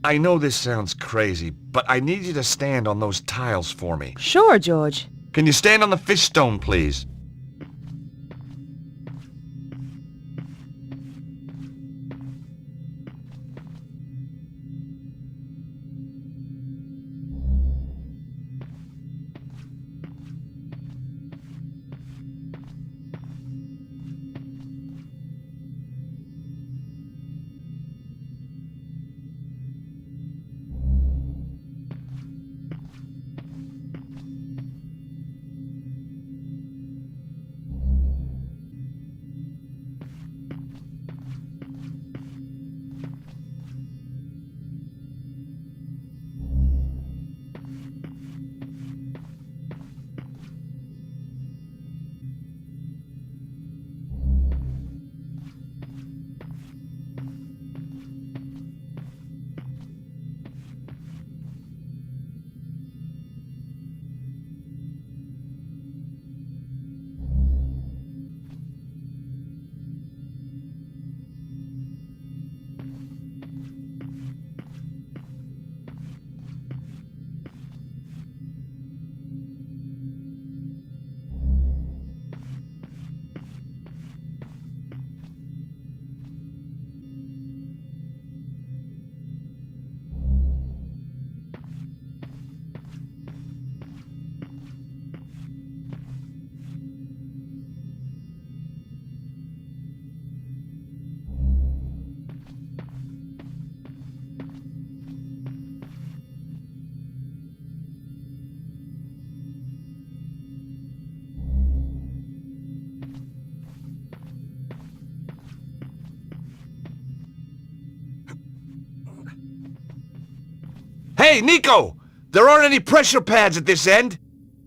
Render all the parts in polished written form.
I know this sounds crazy, but I need you to stand on those tiles for me. Sure, George. Can you stand on the fish stone, please? Hey, Nico! There aren't any pressure pads at this end.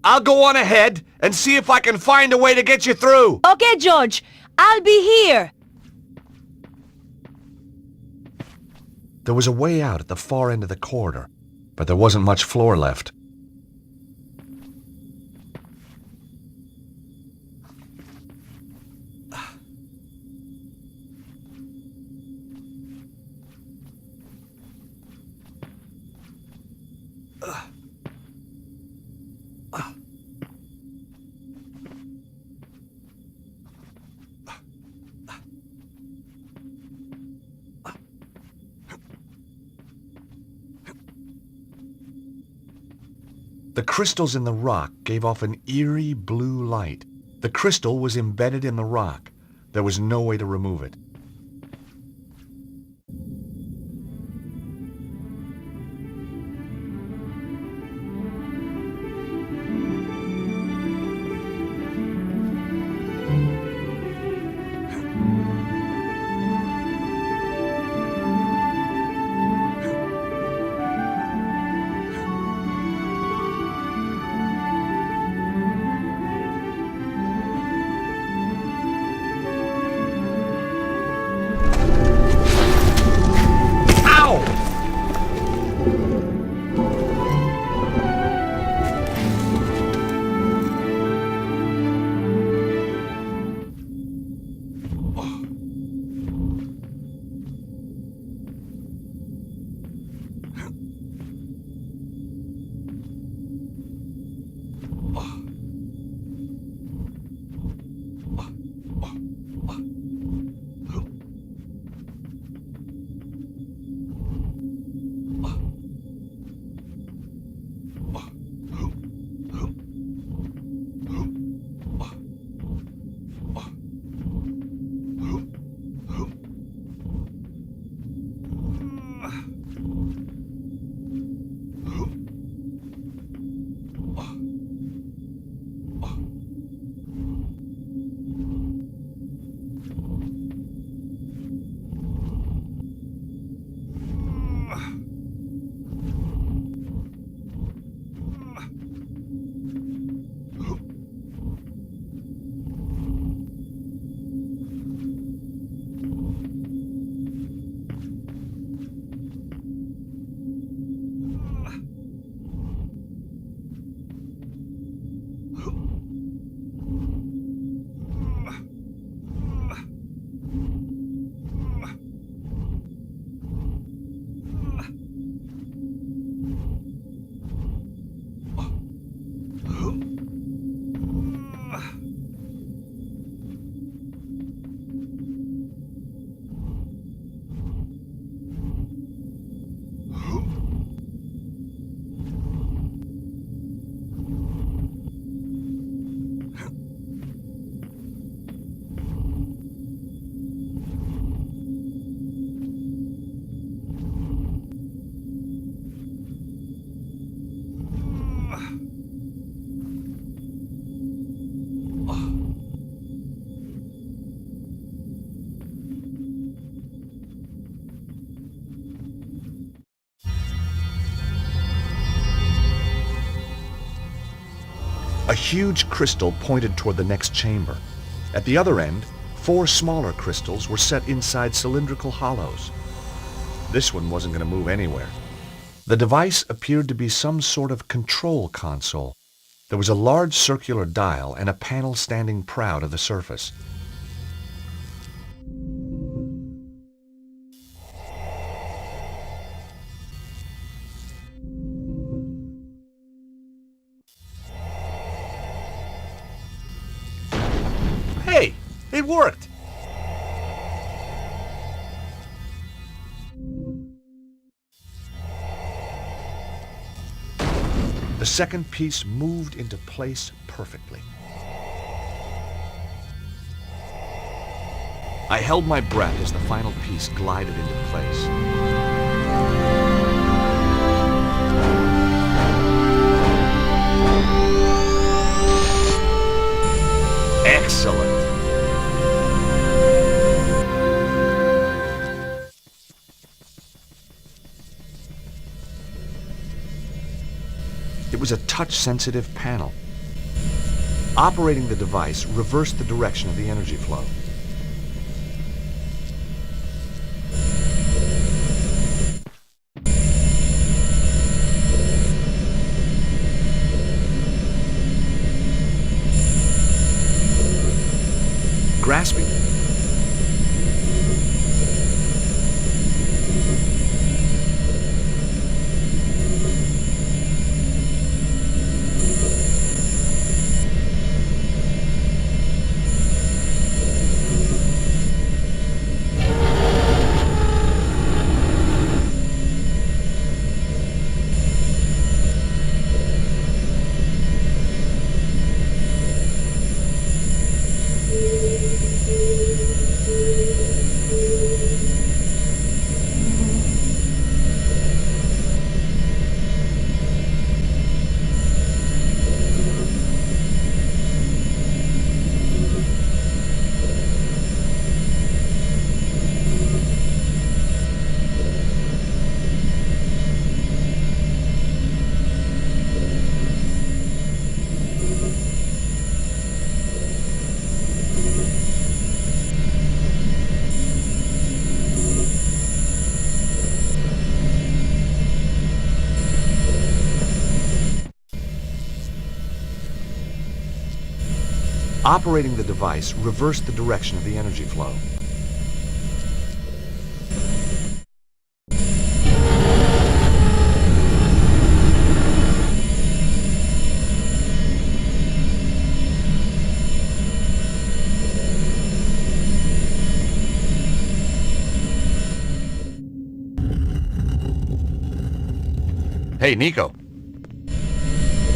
I'll go on ahead and see if I can find a way to get you through. Okay, George. I'll be here. There was a way out at the far end of the corridor, but there wasn't much floor left. The crystals in the rock gave off an eerie blue light. The crystal was embedded in the rock. There was no way to remove it. A huge crystal pointed toward the next chamber. At the other end, 4 smaller crystals were set inside cylindrical hollows. This one wasn't going to move anywhere. The device appeared to be some sort of control console. There was a large circular dial and a panel standing proud of the surface. Hey, it worked! The second piece moved into place perfectly. I held my breath as the final piece glided into place. Excellent! It was a touch-sensitive panel. Operating the device reversed the direction of the energy flow. Grasping Operating the device reversed the direction of the energy flow. Hey, Nico.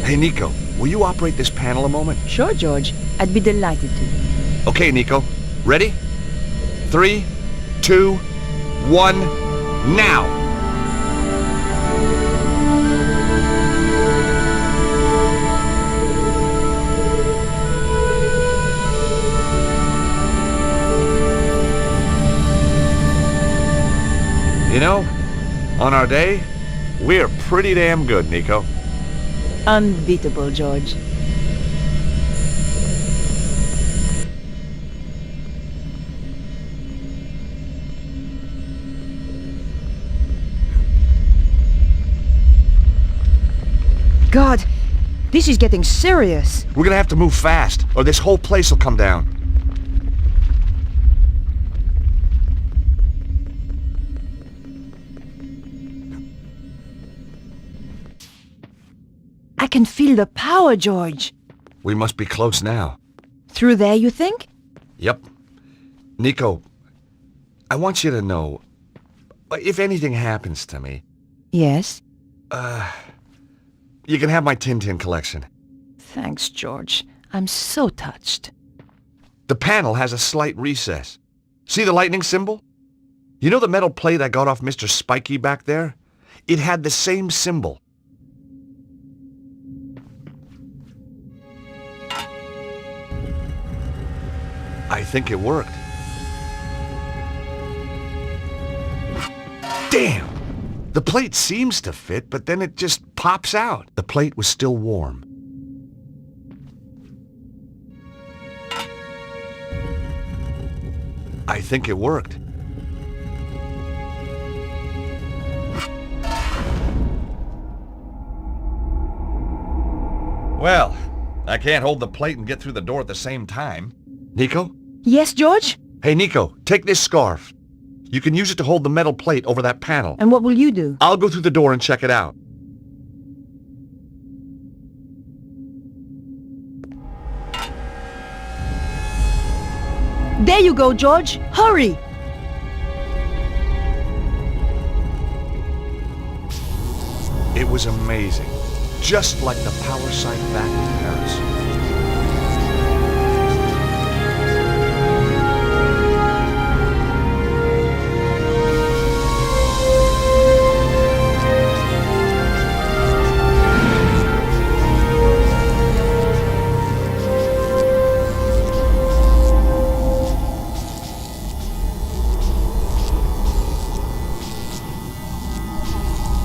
Hey, Nico, will you operate this panel a moment? Sure, George. I'd be delighted to. Okay, Nico. Ready? 3, 2, 1, now! You know, on our day, we're pretty damn good, Nico. Unbeatable, George. God, this is getting serious. We're gonna have to move fast, or this whole place will come down. I can feel the power, George. We must be close now. Through there, you think? Yep. Nico, I want you to know, if anything happens to me, Yes. you can have my Tintin collection. Thanks, George. I'm so touched. The panel has a slight recess. See the lightning symbol? You know the metal plate I got off Mr. Spiky back there? It had the same symbol. I think it worked. Damn! The plate seems to fit, but then it just pops out. The plate was still warm. I think it worked. Well, I can't hold the plate and get through the door at the same time. Nico? Yes, George? Hey, Nico, take this scarf. You can use it to hold the metal plate over that panel. And what will you do? I'll go through the door and check it out. There you go, George. Hurry! It was amazing. Just like the power site back in Paris.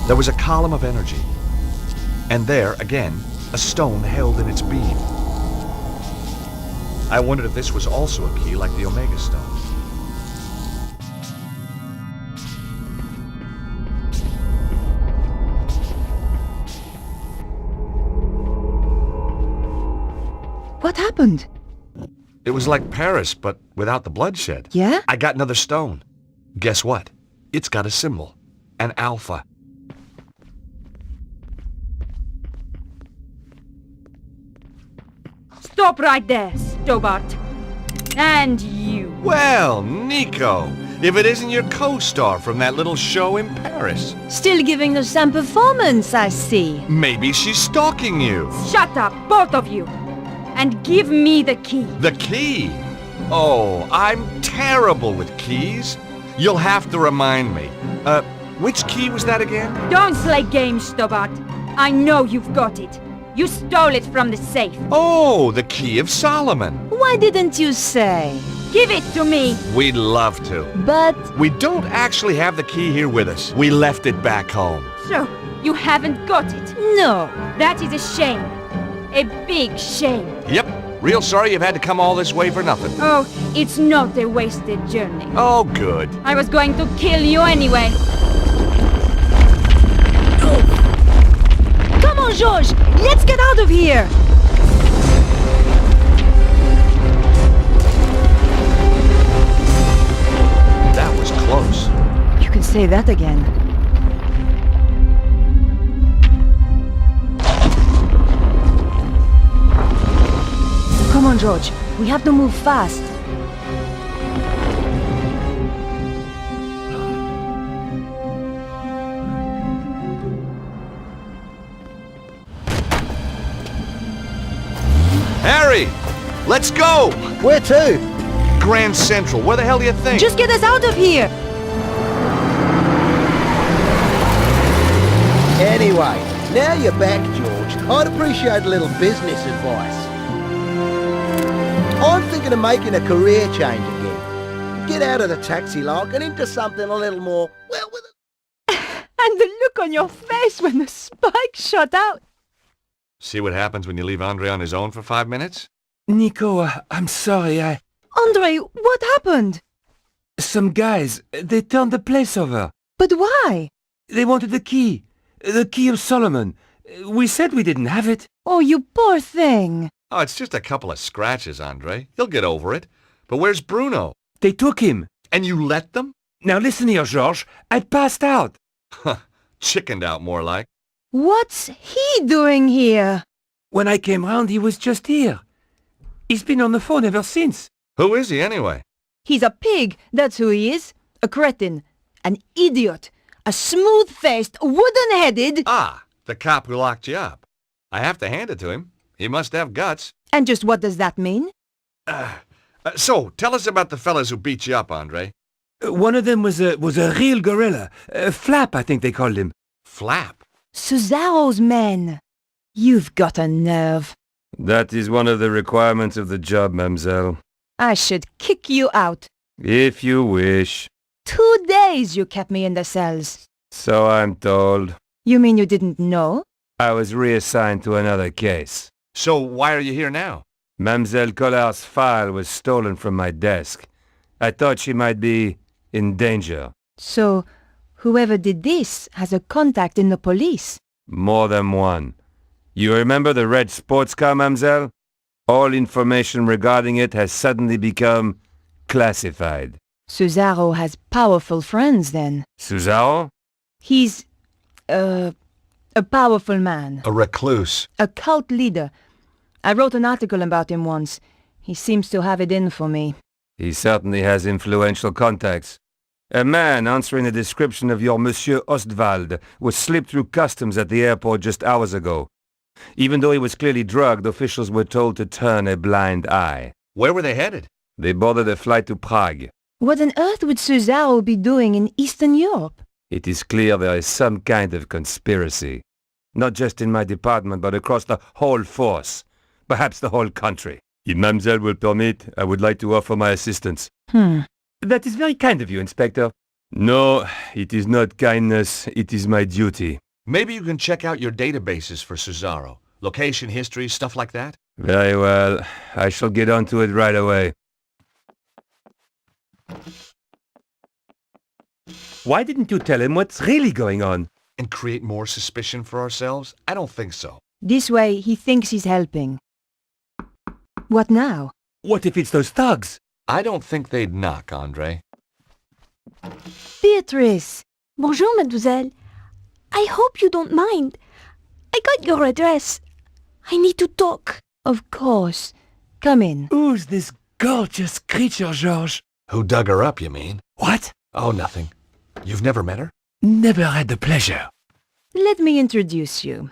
There was a column of energy. And there, again, a stone held in its beam. I wondered if this was also a key like the Omega Stone. What happened? It was like Paris, but without the bloodshed. Yeah? I got another stone. Guess what? It's got a symbol. An alpha. Stop right there, Stobart. And you. Well, Nico, if it isn't your co-star from that little show in Paris. Still giving us some performance, I see. Maybe she's stalking you. Shut up, both of you. And give me the key. The key? Oh, I'm terrible with keys. You'll have to remind me. Which key was that again? Don't play games, Stobart. I know you've got it. You stole it from the safe. Oh, the Key of Solomon. Why didn't you say? Give it to me. We'd love to. But... We don't actually have the key here with us. We left it back home. So, you haven't got it. no. That is a shame. A big shame. Yep. Real sorry you've had to come all this way for nothing. Oh, it's not a wasted journey. Oh, good. I was going to kill you anyway. Come on, George! Let's get out of here! That was close. You can say that again. Come on, George. We have to move fast. Harry! Let's go! Where to? Grand Central. Where the hell do you think? Just get us out of here! Anyway, now you're back, George, I'd appreciate a little business advice. I'm thinking of making a career change again. Get out of the taxi like and into something a little more, well, with a... And the look on your face when the spike shot out. See what happens when you leave Andre on his own for 5 minutes? Nico, I'm sorry, Andre, what happened? Some guys, they turned the place over. But why? They wanted the key of Solomon. We said we didn't have it. Oh, you poor thing. Oh, it's just a couple of scratches, Andre. He'll get over it. But where's Bruno? They took him. And you let them? Now listen here, Georges. I passed out. Huh. Chickened out, more like. What's he doing here? When I came round, he was just here. He's been on the phone ever since. Who is he, anyway? He's a pig, that's who he is. A cretin. An idiot. A smooth-faced, wooden-headed... Ah, the cop who locked you up. I have to hand it to him. He must have guts. And just what does that mean? So, tell us about the fellas who beat you up, Andre. One of them was a real gorilla. Flap, I think they called him. Flap? Cesaro's men. You've got a nerve. That is one of the requirements of the job, mademoiselle. I should kick you out. If you wish. 2 days you kept me in the cells. So I'm told. You mean you didn't know? I was reassigned to another case. So, why are you here now? Mademoiselle Collard's file was stolen from my desk. I thought she might be in danger. So, whoever did this has a contact in the police. More than one. You remember the red sports car, mademoiselle? All information regarding it has suddenly become classified. Cesaro has powerful friends then. Cesaro? He's, a powerful man. A recluse. A cult leader. I wrote an article about him once. He seems to have it in for me. He certainly has influential contacts. A man answering the description of your Monsieur Ostwald was slipped through customs at the airport just hours ago. Even though he was clearly drugged, officials were told to turn a blind eye. Where were they headed? They boarded a flight to Prague. What on earth would Cesaro be doing in Eastern Europe? It is clear there is some kind of conspiracy. Not just in my department, but across the whole force. Perhaps the whole country. If mademoiselle will permit, I would like to offer my assistance. That is very kind of you, Inspector. No, it is not kindness. It is my duty. Maybe you can check out your databases for Cesaro. Location, history, stuff like that? Very well. I shall get onto it right away. Why didn't you tell him what's really going on? And create more suspicion for ourselves? I don't think so. This way, he thinks he's helping. What now? What if it's those thugs? I don't think they'd knock, Andre. Beatrice! Bonjour, mademoiselle. I hope you don't mind. I got your address. I need to talk. Of course. Come in. Who's this gorgeous creature, Georges? Who dug her up, you mean? What? Oh, nothing. You've never met her? Never had the pleasure. Let me introduce you.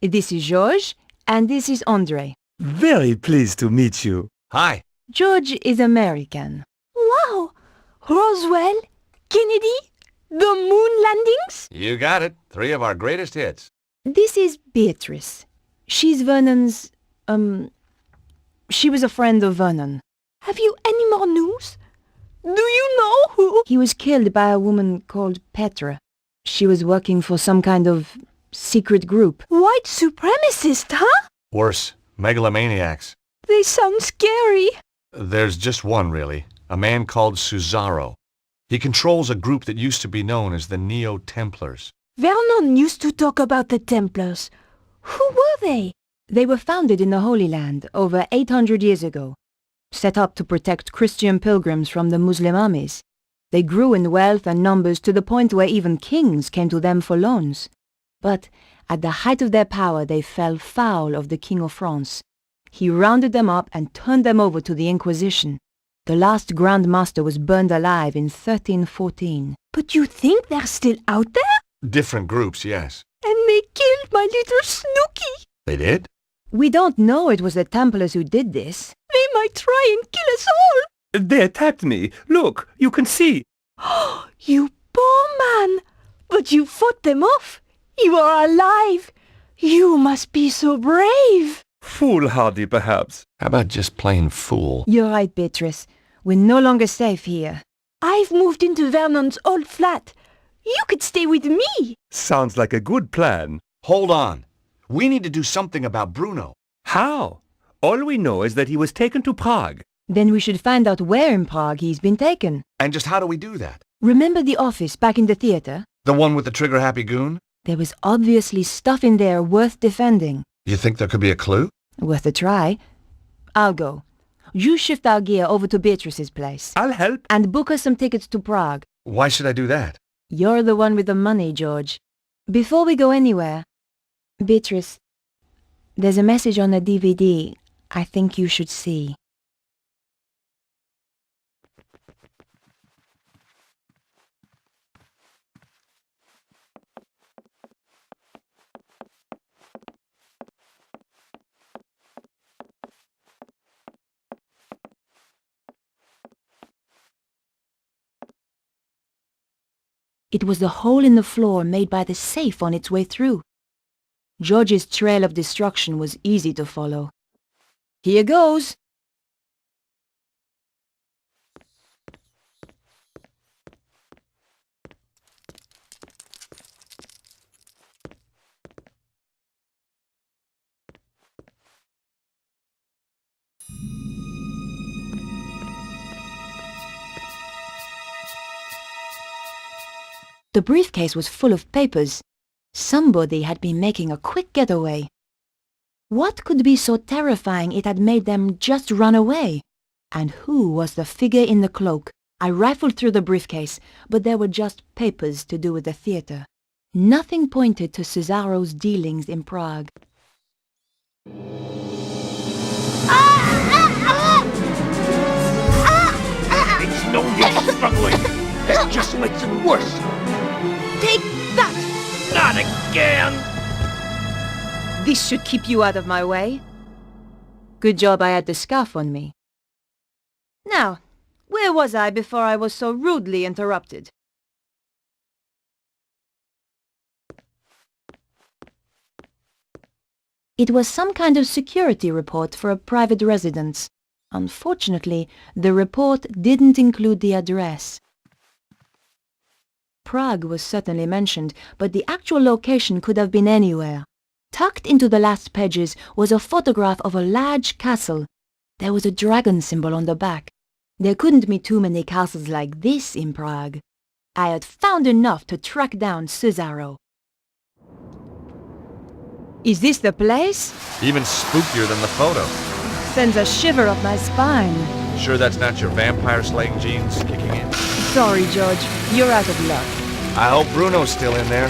This is Georges, and this is Andre. Very pleased to meet you. Hi. George is American. Wow! Roswell? Kennedy? The moon landings? You got it. 3 of our greatest hits. This is Beatrice. She's Vernon's, she was a friend of Vernon. Have you any more news? Do you know who? He was killed by a woman called Petra. She was working for some kind of secret group. White supremacist, huh? Worse, megalomaniacs. They sound scary. There's just one, really. A man called Cesaro. He controls a group that used to be known as the Neo-Templars. Vernon used to talk about the Templars. Who were they? They were founded in the Holy Land over 800 years ago, set up to protect Christian pilgrims from the Muslim armies. They grew in wealth and numbers to the point where even kings came to them for loans. But at the height of their power, they fell foul of the King of France. He rounded them up and turned them over to the Inquisition. The last Grand Master was burned alive in 1314. But you think they're still out there? Different groups, yes. And they killed my little Snooky. They did? We don't know it was the Templars who did this. They might try and kill us all. They attacked me. Look, you can see. You poor man. But you fought them off. You are alive. You must be so brave. Foolhardy, perhaps. How about just plain fool? You're right, Beatrice. We're no longer safe here. I've moved into Vernon's old flat. You could stay with me. Sounds like a good plan. Hold on. We need to do something about Bruno. How? All we know is that he was taken to Prague. Then we should find out where in Prague he's been taken. And just how do we do that? Remember the office back in the theater? The one with the trigger-happy goon? There was obviously stuff in there worth defending. You think there could be a clue? Worth a try. I'll go. You shift our gear over to Beatrice's place. I'll help. And book us some tickets to Prague. Why should I do that? You're the one with the money, George. Before we go anywhere, Beatrice, there's a message on the DVD I think you should see. It was the hole in the floor made by the safe on its way through. George's trail of destruction was easy to follow. Here goes! The briefcase was full of papers. Somebody had been making a quick getaway. What could be so terrifying it had made them just run away? And who was the figure in the cloak? I rifled through the briefcase, but there were just papers to do with the theatre. Nothing pointed to Cesaro's dealings in Prague. It's no use struggling. That just makes it worse. Take that! Not again! This should keep you out of my way. Good job I had the scarf on me. Now, where was I before I was so rudely interrupted? It was some kind of security report for a private residence. Unfortunately, the report didn't include the address. Prague was certainly mentioned, but the actual location could have been anywhere. Tucked into the last pages was a photograph of a large castle. There was a dragon symbol on the back. There couldn't be too many castles like this in Prague. I had found enough to track down Cesaro. Is this the place? Even spookier than the photo. Sends a shiver up my spine. Sure that's not your vampire-slaying genes kicking in? Sorry, George. You're out of luck. I hope Bruno's still in there.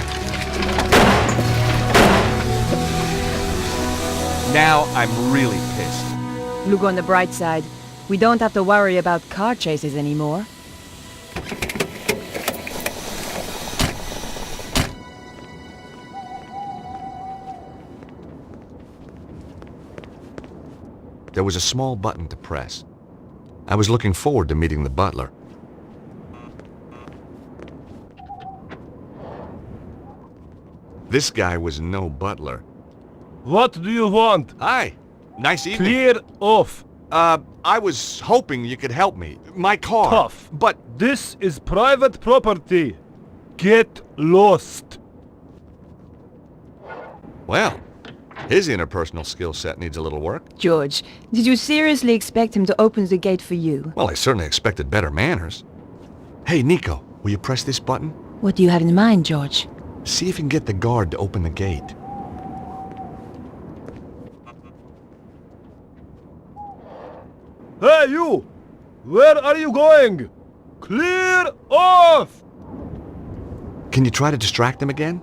Now I'm really pissed. Look on the bright side. We don't have to worry about car chases anymore. There was a small button to press. I was looking forward to meeting the butler. This guy was no butler. What do you want? Hi. Nice evening. Clear off. I was hoping you could help me. My car. Tough. But This is private property. Get lost. well, his interpersonal skill set needs a little work. George, did you seriously expect him to open the gate for you? Well, I certainly expected better manners. Hey, Nico, will you press this button? What do you have in mind, George? See if you can get the guard to open the gate. Hey, you! Where are you going? Clear off! Can you try to distract him again?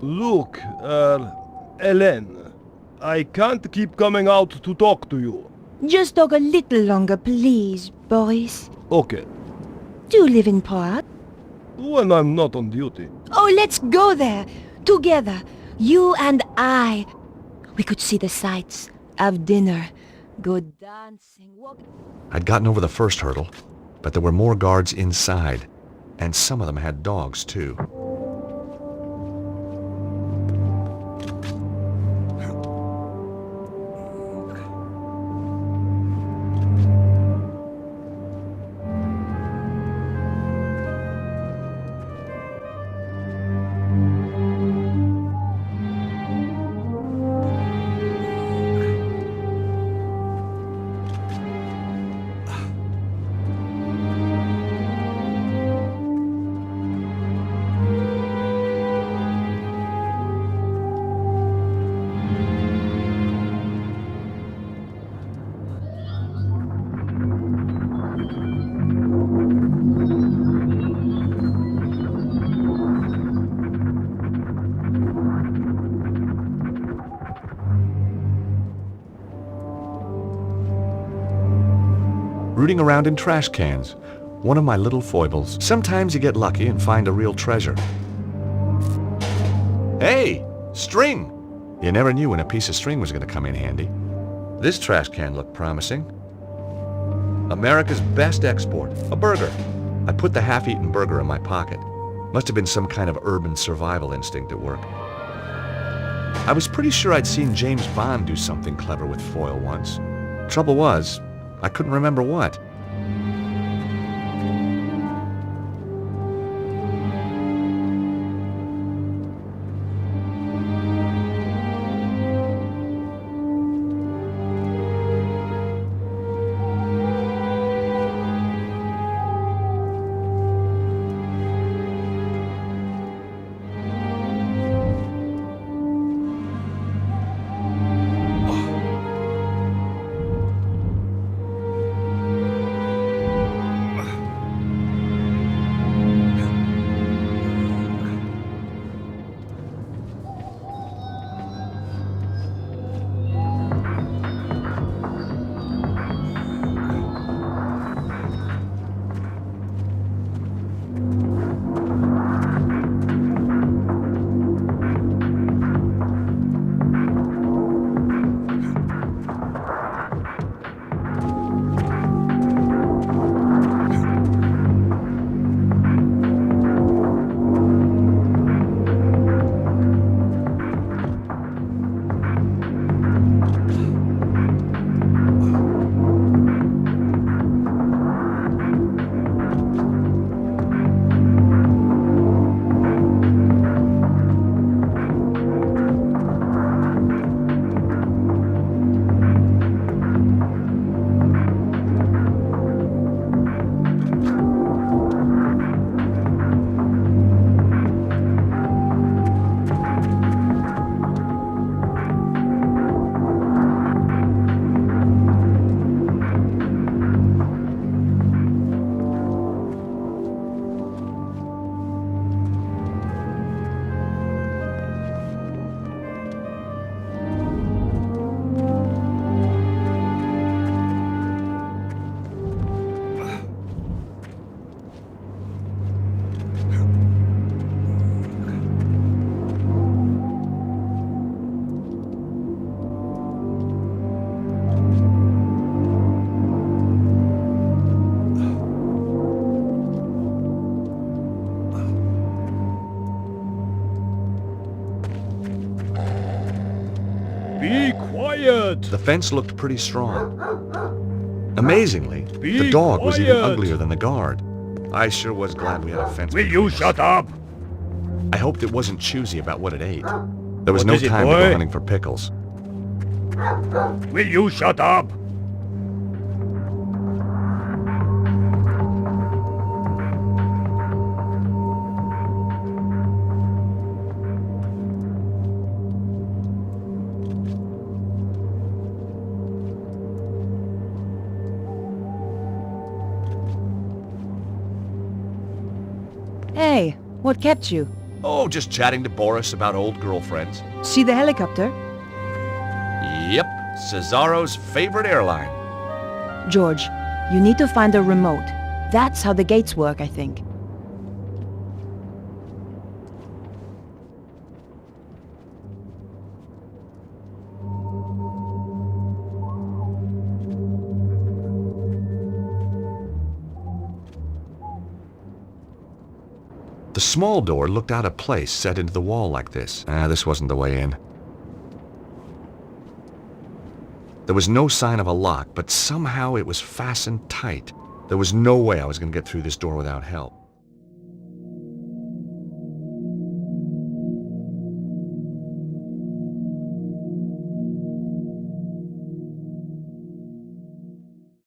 Look, Hélène, I can't keep coming out to talk to you. Just talk a little longer, please, Boris. Okay, Do you live in Prague? when I'm not on duty. Oh, let's go there. Together. You and I. We could see the sights, have dinner, go dancing, walk... I'd gotten over the first hurdle, but there were more guards inside, and some of them had dogs, too. Rooting around in trash cans. One of my little foibles. Sometimes you get lucky and find a real treasure. Hey! String! You never knew when a piece of string was going to come in handy. This trash can looked promising. America's best export. A burger. I put the half-eaten burger in my pocket. Must have been some kind of urban survival instinct at work. I was pretty sure I'd seen James Bond do something clever with foil once. Trouble was, I couldn't remember what. quiet! The fence looked pretty strong. Amazingly, Be the dog was even quiet. uglier than the guard. I sure was glad we had a fence. Will you shut up? I hoped it wasn't choosy about what it ate. There was What no is it, time to go boy? hunting for pickles. Will you shut up? Hey, what kept you? Oh, just chatting to Boris about old girlfriends. See the helicopter? Yep, Cesaro's favorite airline. George, you need to find a remote. That's how the gates work, I think. The small door looked out of place set into the wall like this. This wasn't the way in. There was no sign of a lock, but somehow it was fastened tight. There was no way I was going to get through this door without help.